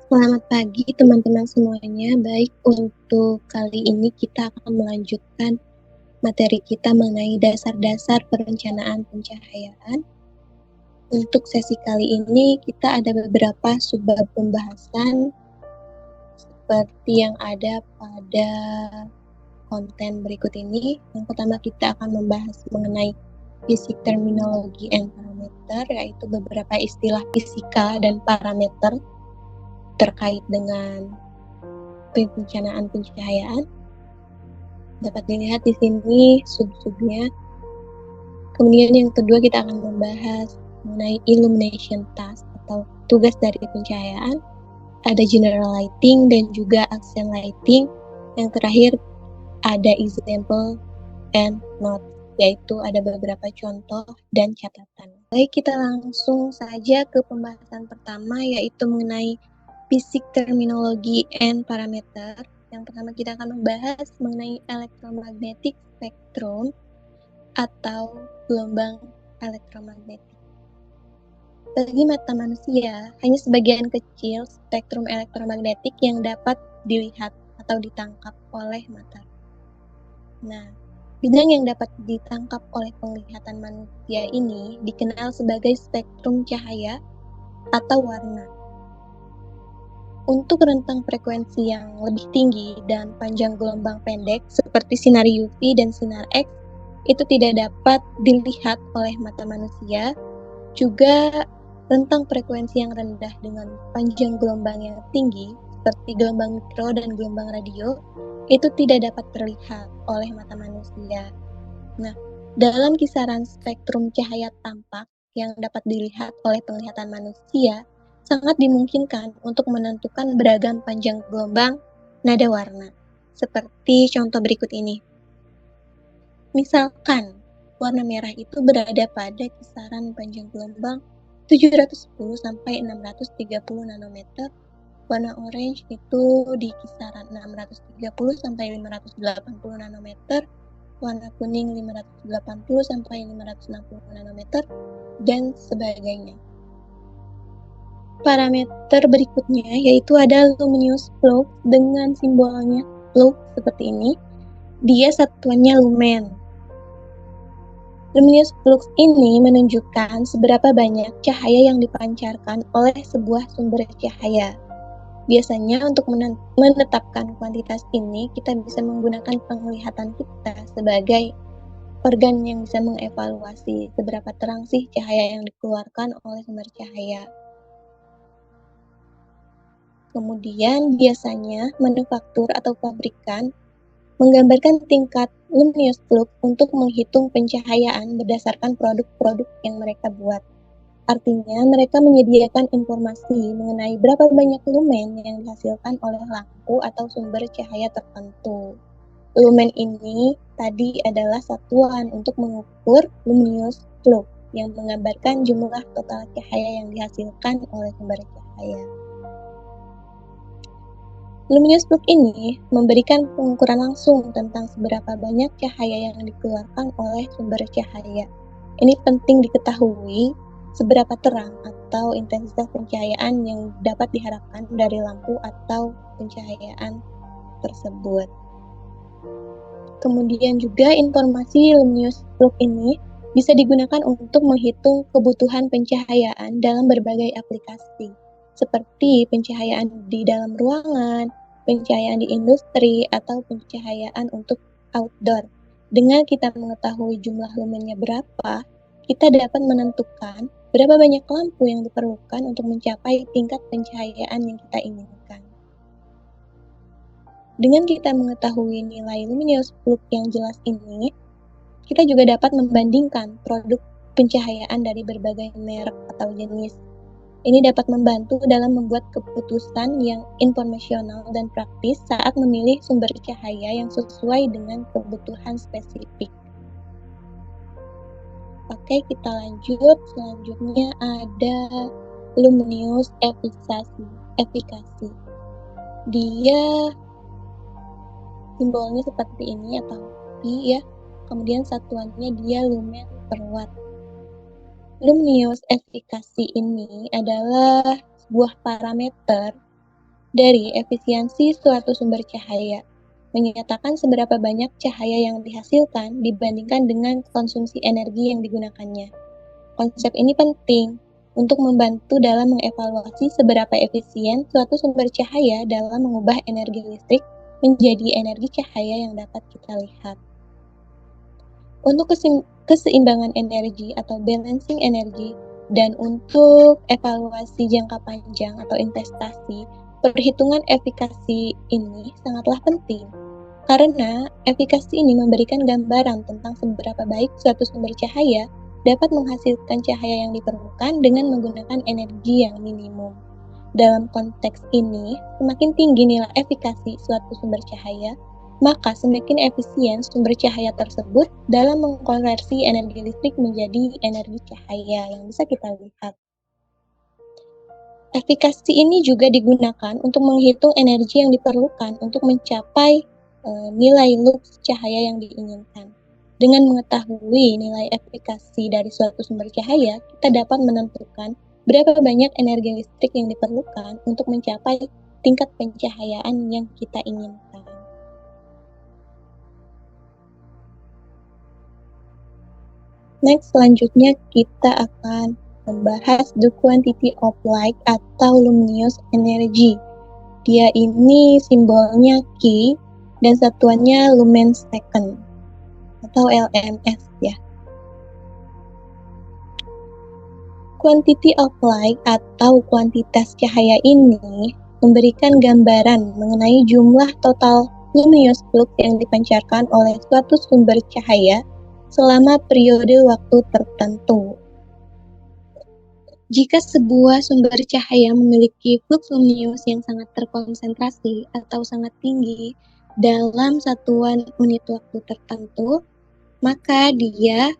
Selamat pagi teman-teman semuanya. Baik, untuk kali ini kita akan melanjutkan materi kita mengenai dasar-dasar perencanaan pencahayaan. Untuk sesi kali ini kita ada beberapa subbab pembahasan seperti yang ada pada konten berikut ini. Yang pertama kita akan membahas mengenai basic terminology and parameter, yaitu beberapa istilah fisika dan parameter terkait dengan perencanaan pencahayaan. Dapat dilihat di sini sub-subnya. Kemudian yang kedua kita akan membahas mengenai illumination task atau tugas dari pencahayaan. Ada general lighting dan juga accent lighting. Yang terakhir ada example and note, yaitu ada beberapa contoh dan catatan. Baik, kita langsung saja ke pembahasan pertama, yaitu mengenai basic terminology and parameter. Yang pertama kita akan membahas mengenai electromagnetic spectrum atau gelombang elektromagnetik. Bagi mata manusia, hanya sebagian kecil spektrum elektromagnetik yang dapat dilihat atau ditangkap oleh mata. Nah, bidang yang dapat ditangkap oleh penglihatan manusia ini dikenal sebagai spektrum cahaya atau warna. Untuk rentang frekuensi yang lebih tinggi dan panjang gelombang pendek seperti sinar UV dan sinar X itu tidak dapat dilihat oleh mata manusia. Juga rentang frekuensi yang rendah dengan panjang gelombang yang tinggi seperti gelombang mikro dan gelombang radio itu tidak dapat terlihat oleh mata manusia. Nah, dalam kisaran spektrum cahaya tampak yang dapat dilihat oleh penglihatan manusia, sangat dimungkinkan untuk menentukan beragam panjang gelombang nada warna. Seperti contoh berikut ini. Misalkan, warna merah itu berada pada kisaran panjang gelombang 710 sampai 630 nanometer. Warna orange itu di kisaran 630 sampai 580 nanometer. Warna kuning 580 sampai 560 nanometer, dan sebagainya. Parameter berikutnya yaitu ada luminous flux dengan simbolnya flux seperti ini. Dia satuannya lumen. Luminous flux ini menunjukkan seberapa banyak cahaya yang dipancarkan oleh sebuah sumber cahaya. Biasanya untuk menetapkan kuantitas ini, kita bisa menggunakan penglihatan kita sebagai organ yang bisa mengevaluasi seberapa terang sih cahaya yang dikeluarkan oleh sumber cahaya. Kemudian biasanya manufaktur atau pabrikan menggambarkan tingkat luminous flux untuk menghitung pencahayaan berdasarkan produk-produk yang mereka buat. Artinya, mereka menyediakan informasi mengenai berapa banyak lumen yang dihasilkan oleh lampu atau sumber cahaya tertentu. Lumen ini tadi adalah satuan untuk mengukur luminous flux yang menggambarkan jumlah total cahaya yang dihasilkan oleh sumber cahaya. Luminous flux ini memberikan pengukuran langsung tentang seberapa banyak cahaya yang dikeluarkan oleh sumber cahaya. Ini penting diketahui seberapa terang atau intensitas pencahayaan yang dapat diharapkan dari lampu atau pencahayaan tersebut. Kemudian juga informasi luminous flux ini bisa digunakan untuk menghitung kebutuhan pencahayaan dalam berbagai aplikasi, seperti pencahayaan di dalam ruangan, pencahayaan di industri, atau pencahayaan untuk outdoor. Dengan kita mengetahui jumlah lumennya berapa, kita dapat menentukan berapa banyak lampu yang diperlukan untuk mencapai tingkat pencahayaan yang kita inginkan. Dengan kita mengetahui nilai luminous flux yang jelas ini, kita juga dapat membandingkan produk pencahayaan dari berbagai merek atau jenis. Ini dapat membantu dalam membuat keputusan yang informasional dan praktis saat memilih sumber cahaya yang sesuai dengan kebutuhan spesifik. Oke, kita lanjut. Selanjutnya ada luminous efikasi. Dia simbolnya seperti ini atau pi ya. Kemudian satuannya dia lumen per watt. Luminous efikasi ini adalah sebuah parameter dari efisiensi suatu sumber cahaya, menyatakan seberapa banyak cahaya yang dihasilkan dibandingkan dengan konsumsi energi yang digunakannya. Konsep ini penting untuk membantu dalam mengevaluasi seberapa efisien suatu sumber cahaya dalam mengubah energi listrik menjadi energi cahaya yang dapat kita lihat. Untuk keseimbangan energi atau balancing energi dan untuk evaluasi jangka panjang atau investasi, perhitungan efikasi ini sangatlah penting. Karena efikasi ini memberikan gambaran tentang seberapa baik suatu sumber cahaya dapat menghasilkan cahaya yang diperlukan dengan menggunakan energi yang minimum. Dalam konteks ini, semakin tinggi nilai efikasi suatu sumber cahaya, maka semakin efisien sumber cahaya tersebut dalam mengkonversi energi listrik menjadi energi cahaya yang bisa kita lihat. Efikasi ini juga digunakan untuk menghitung energi yang diperlukan untuk mencapai nilai lux cahaya yang diinginkan. Dengan mengetahui nilai efikasi dari suatu sumber cahaya, kita dapat menentukan berapa banyak energi listrik yang diperlukan untuk mencapai tingkat pencahayaan yang kita inginkan. Next, selanjutnya kita akan membahas the quantity of light atau luminous energy. Dia ini simbolnya Q dan satuannya lumens second atau LMS ya. Quantity of light atau kuantitas cahaya ini memberikan gambaran mengenai jumlah total luminous flux yang dipancarkan oleh suatu sumber cahaya selama periode waktu tertentu. Jika sebuah sumber cahaya memiliki flux luminous yang sangat terkonsentrasi atau sangat tinggi dalam satuan unit waktu tertentu, maka dia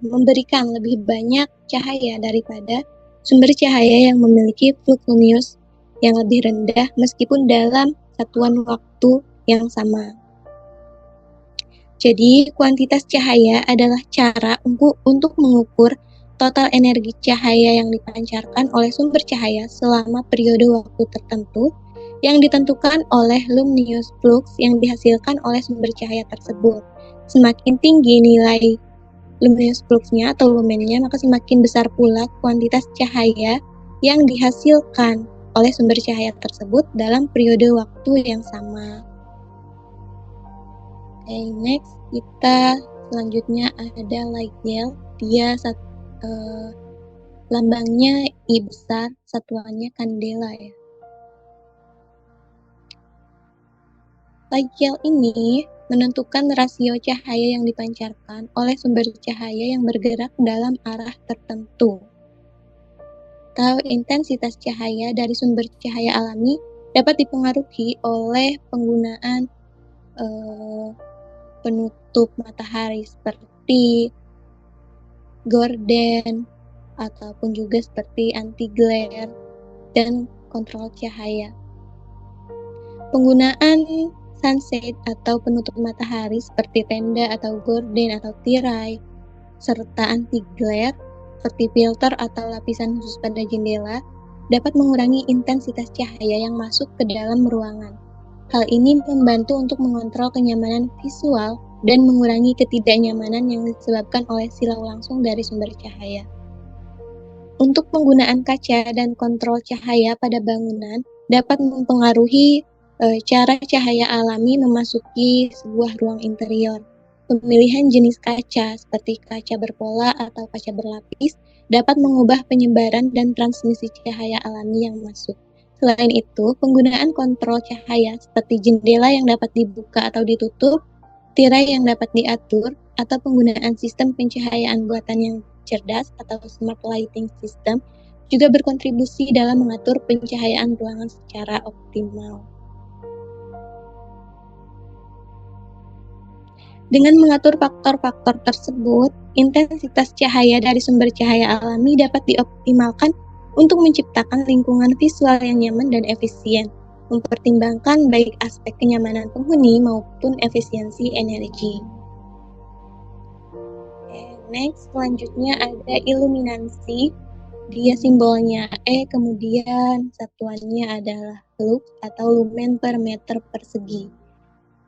memberikan lebih banyak cahaya daripada sumber cahaya yang memiliki flux luminous yang lebih rendah meskipun dalam satuan waktu yang sama. Jadi, kuantitas cahaya adalah cara untuk mengukur total energi cahaya yang dipancarkan oleh sumber cahaya selama periode waktu tertentu yang ditentukan oleh luminous flux yang dihasilkan oleh sumber cahaya tersebut. Semakin tinggi nilai luminous flux-nya atau lumennya, maka semakin besar pula kuantitas cahaya yang dihasilkan oleh sumber cahaya tersebut dalam periode waktu yang sama. Okay, next kita selanjutnya ada light year. Dia lambangnya I besar, satuannya kandela ya. Light year ini menentukan rasio cahaya yang dipancarkan oleh sumber cahaya yang bergerak dalam arah tertentu. Atau intensitas cahaya dari sumber cahaya alami dapat dipengaruhi oleh penggunaan penutup matahari seperti gorden ataupun juga seperti anti-glare dan kontrol cahaya. Penggunaan sunshade atau penutup matahari seperti tenda atau gorden atau tirai serta anti-glare seperti filter atau lapisan khusus pada jendela dapat mengurangi intensitas cahaya yang masuk ke dalam ruangan. Hal ini membantu untuk mengontrol kenyamanan visual dan mengurangi ketidaknyamanan yang disebabkan oleh silau langsung dari sumber cahaya. Untuk penggunaan kaca dan kontrol cahaya pada bangunan dapat mempengaruhi cara cahaya alami memasuki sebuah ruang interior. Pemilihan jenis kaca seperti kaca berpola atau kaca berlapis dapat mengubah penyebaran dan transmisi cahaya alami yang masuk. Selain itu, penggunaan kontrol cahaya seperti jendela yang dapat dibuka atau ditutup, tirai yang dapat diatur, atau penggunaan sistem pencahayaan buatan yang cerdas atau smart lighting system juga berkontribusi dalam mengatur pencahayaan ruangan secara optimal. Dengan mengatur faktor-faktor tersebut, intensitas cahaya dari sumber cahaya alami dapat dioptimalkan untuk menciptakan lingkungan visual yang nyaman dan efisien, mempertimbangkan baik aspek kenyamanan penghuni maupun efisiensi energi. Next, selanjutnya ada iluminasi. Dia simbolnya E, kemudian satuannya adalah lux atau lumen per meter persegi.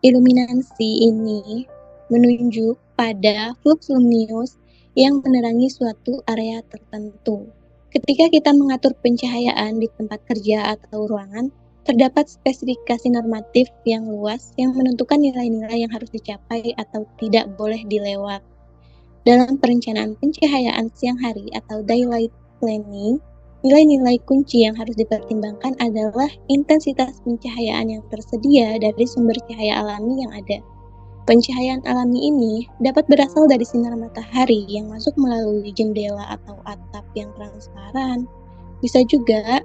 Iluminansi ini menunjuk pada flux luminous yang menerangi suatu area tertentu. Ketika kita mengatur pencahayaan di tempat kerja atau ruangan, terdapat spesifikasi normatif yang luas yang menentukan nilai-nilai yang harus dicapai atau tidak boleh dilewat. Dalam perencanaan pencahayaan siang hari atau daylight planning, nilai-nilai kunci yang harus dipertimbangkan adalah intensitas pencahayaan yang tersedia dari sumber cahaya alami yang ada. Pencahayaan alami ini dapat berasal dari sinar matahari yang masuk melalui jendela atau atap yang transparan. Bisa juga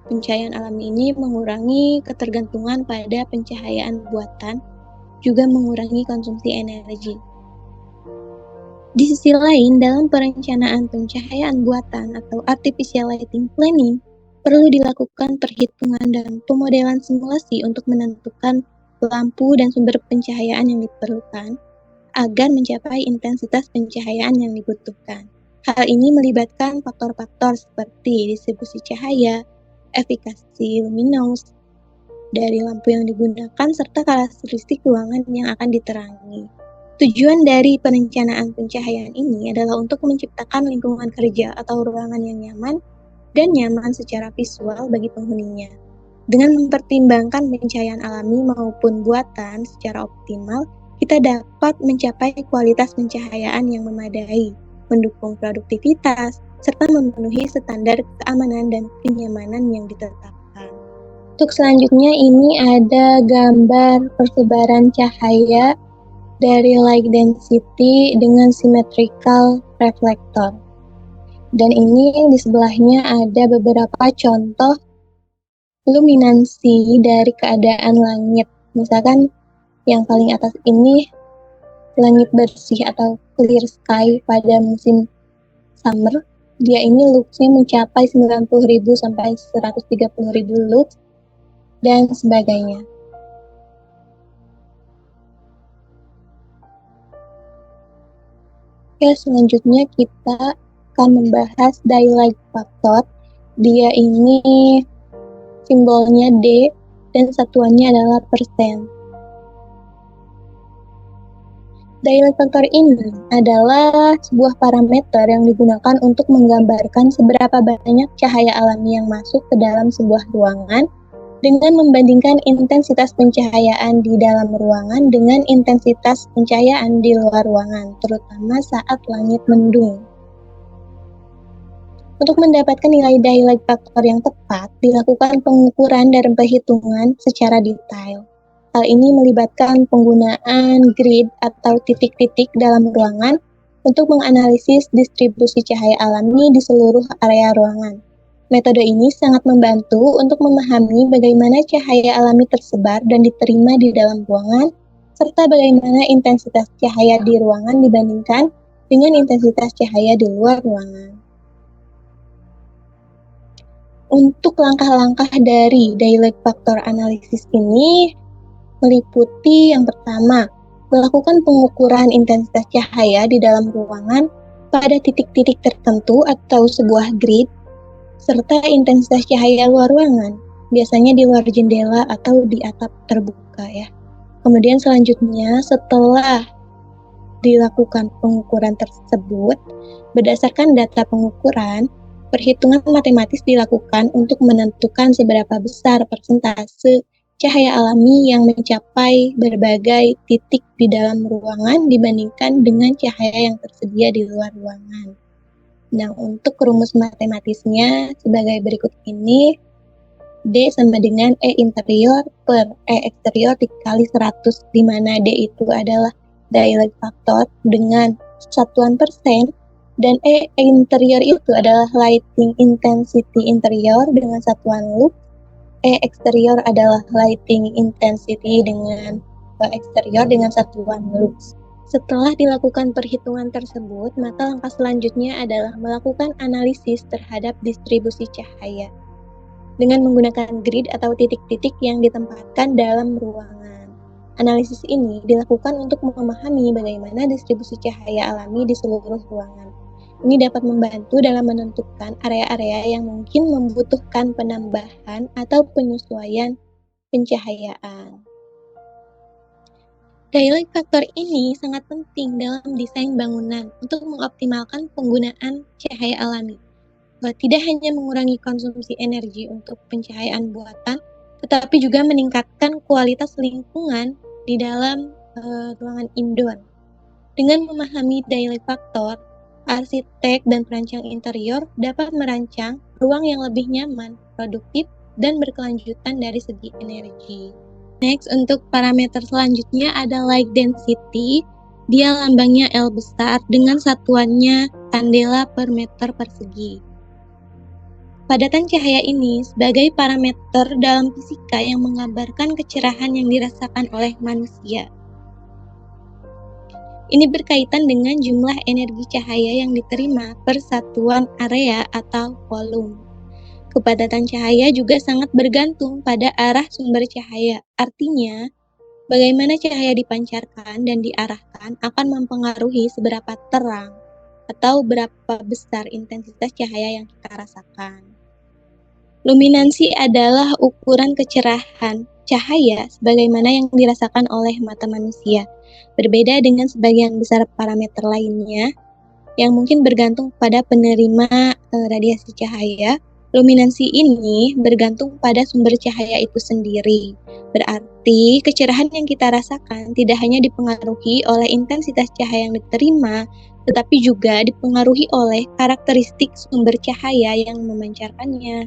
pencahayaan alami ini mengurangi ketergantungan pada pencahayaan buatan, juga mengurangi konsumsi energi. Di sisi lain, dalam perencanaan pencahayaan buatan atau artificial lighting planning, perlu dilakukan perhitungan dan pemodelan simulasi untuk menentukan lampu dan sumber pencahayaan yang diperlukan agar mencapai intensitas pencahayaan yang dibutuhkan. Hal ini melibatkan faktor-faktor seperti distribusi cahaya, efikasi luminous dari lampu yang digunakan, serta karakteristik ruangan yang akan diterangi. Tujuan dari perencanaan pencahayaan ini adalah untuk menciptakan lingkungan kerja atau ruangan yang nyaman dan nyaman secara visual bagi penghuninya. Dengan mempertimbangkan pencahayaan alami maupun buatan secara optimal, kita dapat mencapai kualitas pencahayaan yang memadai, mendukung produktivitas, serta memenuhi standar keamanan dan kenyamanan yang ditetapkan. Untuk selanjutnya ini ada gambar persebaran cahaya dari light density dengan symmetrical reflector. Dan ini di sebelahnya ada beberapa contoh luminansi dari keadaan langit. Misalkan yang paling atas ini langit bersih atau clear sky pada musim summer. Dia ini luxnya mencapai 90.000 sampai 130.000 lux dan sebagainya. Oke, selanjutnya kita akan membahas daylight factor. Dia ini simbolnya D dan satuannya adalah persen. Daylight factor ini adalah sebuah parameter yang digunakan untuk menggambarkan seberapa banyak cahaya alami yang masuk ke dalam sebuah ruangan dengan membandingkan intensitas pencahayaan di dalam ruangan dengan intensitas pencahayaan di luar ruangan, terutama saat langit mendung. Untuk mendapatkan nilai daylight factor yang tepat, dilakukan pengukuran dan perhitungan secara detail. Hal ini melibatkan penggunaan grid atau titik-titik dalam ruangan untuk menganalisis distribusi cahaya alami di seluruh area ruangan. Metode ini sangat membantu untuk memahami bagaimana cahaya alami tersebar dan diterima di dalam ruangan, serta bagaimana intensitas cahaya di ruangan dibandingkan dengan intensitas cahaya di luar ruangan. Untuk langkah-langkah dari daylight factor analysis ini meliputi yang pertama, melakukan pengukuran intensitas cahaya di dalam ruangan pada titik-titik tertentu atau sebuah grid, serta intensitas cahaya luar ruangan, biasanya di luar jendela atau di atap terbuka ya. Kemudian selanjutnya setelah dilakukan pengukuran tersebut, berdasarkan data pengukuran, perhitungan matematis dilakukan untuk menentukan seberapa besar persentase cahaya alami yang mencapai berbagai titik di dalam ruangan dibandingkan dengan cahaya yang tersedia di luar ruangan. Nah, untuk rumus matematisnya sebagai berikut ini, D sama dengan E interior per E eksterior dikali 100, di mana D itu adalah daylight factor dengan satuan persen, dan E interior itu adalah lighting intensity interior dengan satuan lux, E eksterior adalah lighting intensity dengan eksterior dengan satuan lux. Setelah dilakukan perhitungan tersebut, maka langkah selanjutnya adalah melakukan analisis terhadap distribusi cahaya dengan menggunakan grid atau titik-titik yang ditempatkan dalam ruangan. Analisis ini dilakukan untuk memahami bagaimana distribusi cahaya alami di seluruh ruangan. Ini dapat membantu dalam menentukan area-area yang mungkin membutuhkan penambahan atau penyesuaian pencahayaan. Daylight factor ini sangat penting dalam desain bangunan untuk mengoptimalkan penggunaan cahaya alami. Tidak hanya mengurangi konsumsi energi untuk pencahayaan buatan, tetapi juga meningkatkan kualitas lingkungan di dalam ruangan indoor. Dengan memahami daylight factor, arsitek dan perancang interior dapat merancang ruang yang lebih nyaman, produktif, dan berkelanjutan dari segi energi. Next, untuk parameter selanjutnya ada light density. Dia lambangnya L besar dengan satuannya kandela per meter persegi. Padatan cahaya ini sebagai parameter dalam fisika yang menggambarkan kecerahan yang dirasakan oleh manusia. Ini berkaitan dengan jumlah energi cahaya yang diterima per satuan area atau volume. Kepadatan cahaya juga sangat bergantung pada arah sumber cahaya. Artinya, bagaimana cahaya dipancarkan dan diarahkan akan mempengaruhi seberapa terang atau berapa besar intensitas cahaya yang kita rasakan. Luminansi adalah ukuran kecerahan cahaya sebagaimana yang dirasakan oleh mata manusia. Berbeda dengan sebagian besar parameter lainnya yang mungkin bergantung pada penerima radiasi cahaya, luminansi ini bergantung pada sumber cahaya itu sendiri. Berarti kecerahan yang kita rasakan tidak hanya dipengaruhi oleh intensitas cahaya yang diterima, tetapi juga dipengaruhi oleh karakteristik sumber cahaya yang memancarkannya.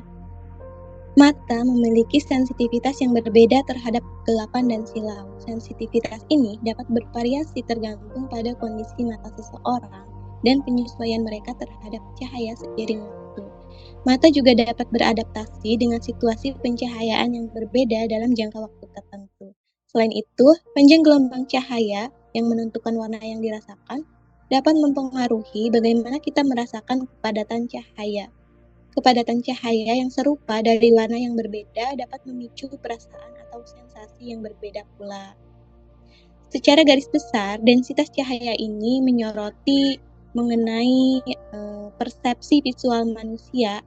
Mata memiliki sensitivitas yang berbeda terhadap kegelapan dan silau. Sensitivitas ini dapat bervariasi tergantung pada kondisi mata seseorang dan penyesuaian mereka terhadap cahaya seiring waktu. Mata juga dapat beradaptasi dengan situasi pencahayaan yang berbeda dalam jangka waktu tertentu. Selain itu, panjang gelombang cahaya yang menentukan warna yang dirasakan dapat mempengaruhi bagaimana kita merasakan kepadatan cahaya. Kepadatan cahaya yang serupa dari warna yang berbeda dapat memicu perasaan atau sensasi yang berbeda pula. Secara garis besar, densitas cahaya ini menyoroti mengenai persepsi visual manusia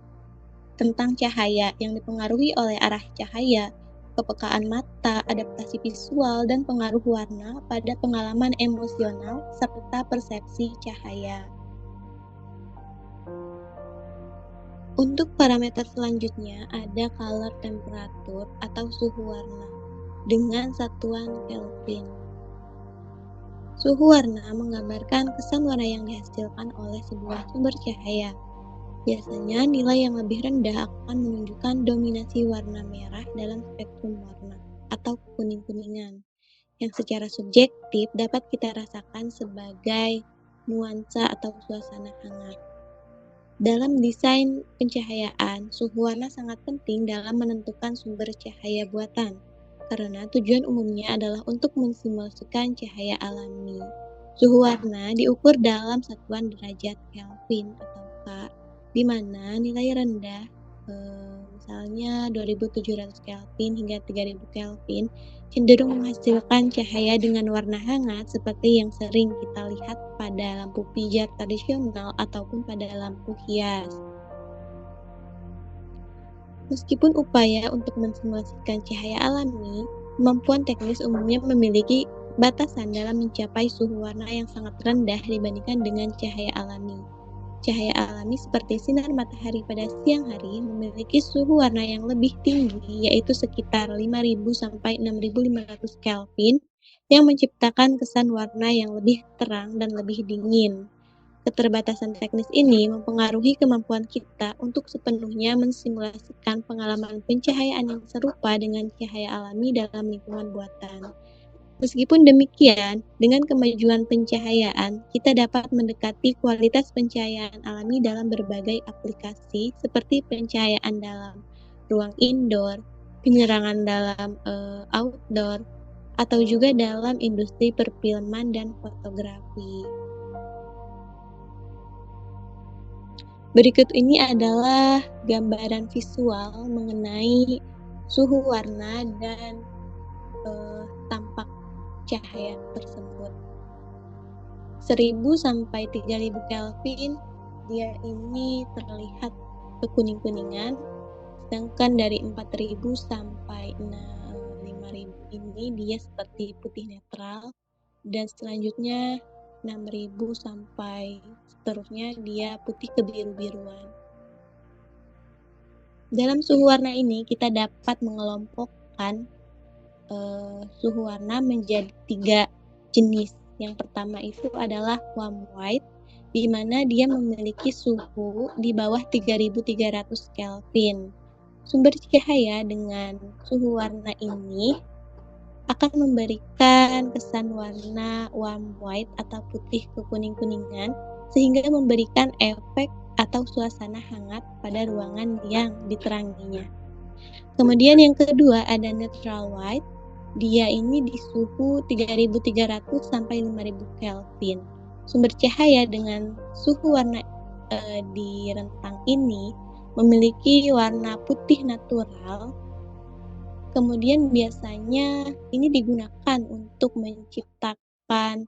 tentang cahaya yang dipengaruhi oleh arah cahaya, kepekaan mata, adaptasi visual, dan pengaruh warna pada pengalaman emosional serta persepsi cahaya. Untuk parameter selanjutnya ada color temperature atau suhu warna dengan satuan Kelvin. Suhu warna menggambarkan kesan warna yang dihasilkan oleh sebuah sumber cahaya. Biasanya nilai yang lebih rendah akan menunjukkan dominasi warna merah dalam spektrum warna atau kuning-kuningan, yang secara subjektif dapat kita rasakan sebagai nuansa atau suasana hangat. Dalam desain pencahayaan, suhu warna sangat penting dalam menentukan sumber cahaya buatan, karena tujuan umumnya adalah untuk mensimulasikan cahaya alami. Suhu warna diukur dalam satuan derajat Kelvin atau K, di mana nilai rendah, misalnya 2700 Kelvin hingga 3000 Kelvin, cenderung menghasilkan cahaya dengan warna hangat seperti yang sering kita lihat pada lampu pijar tradisional ataupun pada lampu hias. Meskipun upaya untuk mensimulasikan cahaya alami, kemampuan teknis umumnya memiliki batasan dalam mencapai suhu warna yang sangat rendah dibandingkan dengan cahaya alami. Cahaya alami seperti sinar matahari pada siang hari memiliki suhu warna yang lebih tinggi, yaitu sekitar 5000 sampai 6500 Kelvin, yang menciptakan kesan warna yang lebih terang dan lebih dingin. Keterbatasan teknis ini mempengaruhi kemampuan kita untuk sepenuhnya mensimulasikan pengalaman pencahayaan yang serupa dengan cahaya alami dalam lingkungan buatan. Meskipun demikian, dengan kemajuan pencahayaan, kita dapat mendekati kualitas pencahayaan alami dalam berbagai aplikasi seperti pencahayaan dalam ruang indoor, penerangan dalam outdoor, atau juga dalam industri perfilman dan fotografi. Berikut ini adalah gambaran visual mengenai suhu warna dan tampak cahaya tersebut. 1000 sampai 3000 Kelvin dia ini terlihat kekuning-kuningan, sedangkan dari 4.000 sampai 5.000 ini dia seperti putih netral, dan selanjutnya 6.000 sampai seterusnya dia putih kebiru-biruan. Dalam suhu warna ini kita dapat mengelompokkan suhu warna menjadi 3 jenis. Yang pertama itu adalah warm white, di mana dia memiliki suhu di bawah 3.300 Kelvin. Sumber cahaya dengan suhu warna ini akan memberikan kesan warna warm white atau putih kekuning-kuningan, sehingga memberikan efek atau suasana hangat pada ruangan yang diteranginya. Kemudian yang kedua ada neutral white. Dia ini di suhu 3.300 sampai 5.000 Kelvin. Sumber cahaya dengan suhu warna di rentang ini memiliki warna putih natural. Kemudian biasanya ini digunakan untuk menciptakan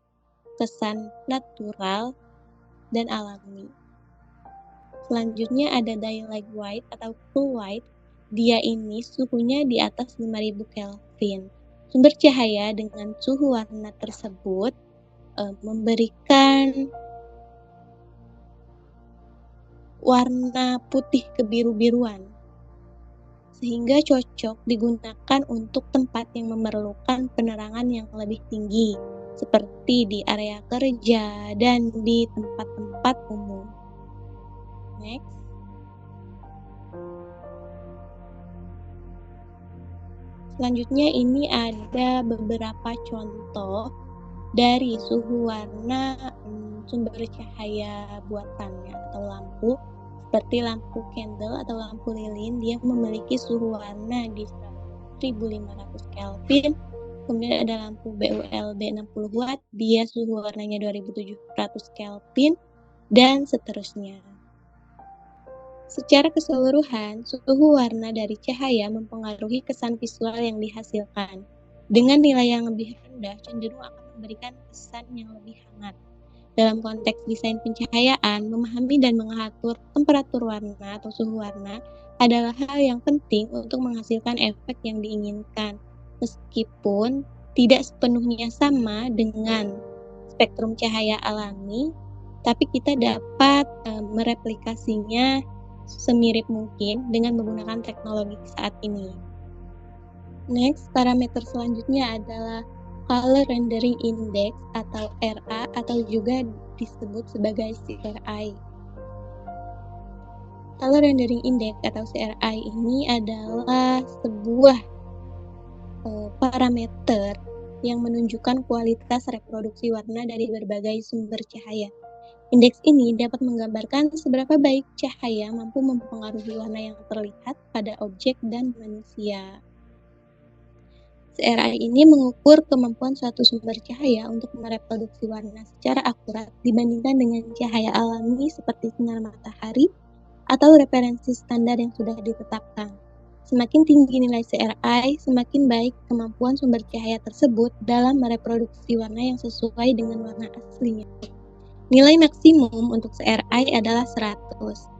kesan natural dan alami. Selanjutnya ada dialect white atau cool white. Dia ini suhunya di atas 5.000 Kelvin. Sumber cahaya dengan suhu warna tersebut memberikan warna putih kebiru-biruan, sehingga cocok digunakan untuk tempat yang memerlukan penerangan yang lebih tinggi, seperti di area kerja dan di tempat-tempat umum. Next. Selanjutnya ini ada beberapa contoh dari suhu warna sumber cahaya buatannya atau lampu, seperti lampu candle atau lampu lilin. Dia memiliki suhu warna di 1.500 Kelvin. Kemudian ada lampu BULB 60 watt, dia suhu warnanya 2.700 Kelvin, dan seterusnya. Secara keseluruhan, suhu warna dari cahaya mempengaruhi kesan visual yang dihasilkan. Dengan nilai yang lebih rendah, cenderung akan memberikan kesan yang lebih hangat. Dalam konteks desain pencahayaan, memahami dan mengatur temperatur warna atau suhu warna adalah hal yang penting untuk menghasilkan efek yang diinginkan, meskipun tidak sepenuhnya sama dengan spektrum cahaya alami, tapi kita dapat mereplikasinya semirip mungkin dengan menggunakan teknologi saat ini. Next, parameter selanjutnya adalah Color Rendering Index atau RA atau juga disebut sebagai CRI. Color Rendering Index atau CRI ini adalah sebuah parameter yang menunjukkan kualitas reproduksi warna dari berbagai sumber cahaya. Indeks ini dapat menggambarkan seberapa baik cahaya mampu mempengaruhi warna yang terlihat pada objek dan manusia. CRI ini mengukur kemampuan suatu sumber cahaya untuk mereproduksi warna secara akurat dibandingkan dengan cahaya alami seperti sinar matahari atau referensi standar yang sudah ditetapkan. Semakin tinggi nilai CRI, semakin baik kemampuan sumber cahaya tersebut dalam mereproduksi warna yang sesuai dengan warna aslinya. Nilai maksimum untuk CRI adalah 100,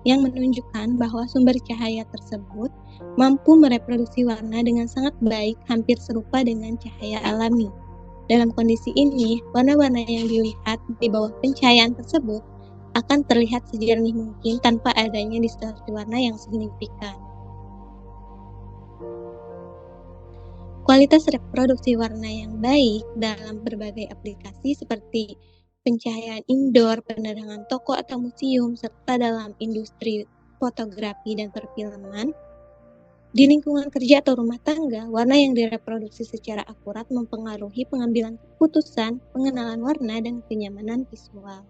yang menunjukkan bahwa sumber cahaya tersebut mampu mereproduksi warna dengan sangat baik, hampir serupa dengan cahaya alami. Dalam kondisi ini, warna-warna yang dilihat di bawah pencahayaan tersebut akan terlihat sejernih mungkin tanpa adanya distorsi warna yang signifikan. Kualitas reproduksi warna yang baik dalam berbagai aplikasi seperti pencahayaan indoor, penerangan toko atau museum, serta dalam industri fotografi dan perfilman. Di lingkungan kerja atau rumah tangga, warna yang direproduksi secara akurat mempengaruhi pengambilan keputusan, pengenalan warna, dan kenyamanan visual.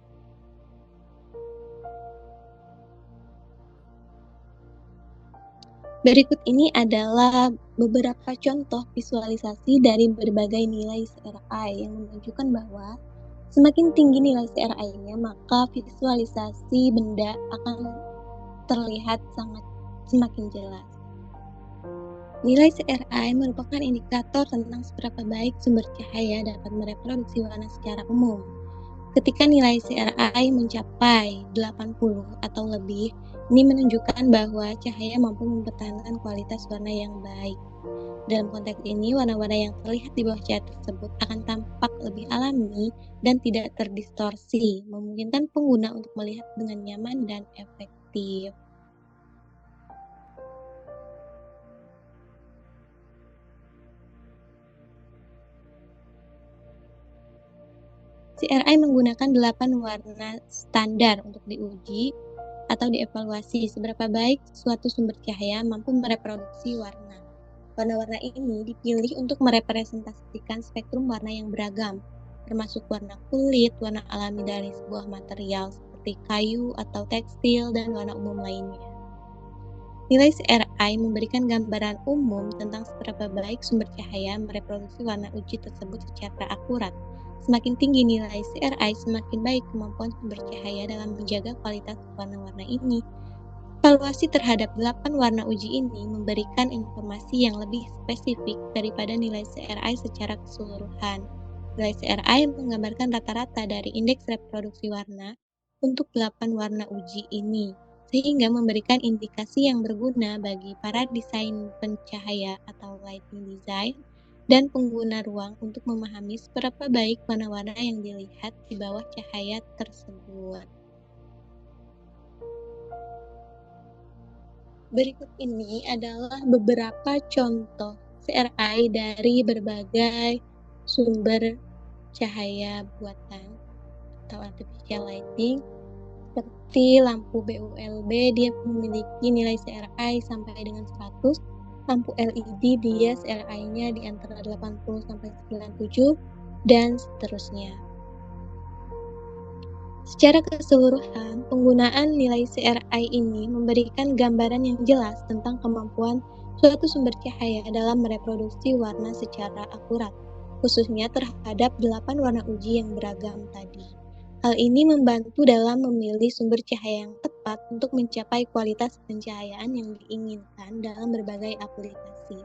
Berikut ini adalah beberapa contoh visualisasi dari berbagai nilai CRI yang menunjukkan bahwa semakin tinggi nilai CRI-nya, maka visualisasi benda akan terlihat semakin jelas. Nilai CRI merupakan indikator tentang seberapa baik sumber cahaya dapat mereproduksi warna secara umum. Ketika nilai CRI mencapai 80 atau lebih, ini menunjukkan bahwa cahaya mampu mempertahankan kualitas warna yang baik. Dalam konteks ini, warna-warna yang terlihat di bawah cahaya tersebut akan tampak lebih alami dan tidak terdistorsi, memungkinkan pengguna untuk melihat dengan nyaman dan efektif. CRI menggunakan 8 warna standar untuk diuji atau dievaluasi seberapa baik suatu sumber cahaya mampu mereproduksi warna. Warna-warna ini dipilih untuk merepresentasikan spektrum warna yang beragam, termasuk warna kulit, warna alami dari sebuah material seperti kayu atau tekstil, dan warna umum lainnya. Nilai CRI memberikan gambaran umum tentang seberapa baik sumber cahaya mereproduksi warna uji tersebut secara akurat. Semakin tinggi nilai CRI, semakin baik kemampuan sumber cahaya dalam menjaga kualitas warna-warna ini. Evaluasi terhadap 8 warna uji ini memberikan informasi yang lebih spesifik daripada nilai CRI secara keseluruhan. Nilai CRI menggambarkan rata-rata dari indeks reproduksi warna untuk 8 warna uji ini, sehingga memberikan indikasi yang berguna bagi para desain pencahaya atau lighting design dan pengguna ruang untuk memahami seberapa baik warna-warna yang dilihat di bawah cahaya tersebut. Berikut ini adalah beberapa contoh CRI dari berbagai sumber cahaya buatan atau artificial lighting. Seperti lampu BULB, dia memiliki nilai CRI sampai dengan 100. Lampu LED, dia CRI-nya di antara 80 sampai 97 dan seterusnya. Secara keseluruhan, penggunaan nilai CRI ini memberikan gambaran yang jelas tentang kemampuan suatu sumber cahaya dalam mereproduksi warna secara akurat, khususnya terhadap 8 warna uji yang beragam tadi. Hal ini membantu dalam memilih sumber cahaya yang tepat untuk mencapai kualitas pencahayaan yang diinginkan dalam berbagai aplikasi.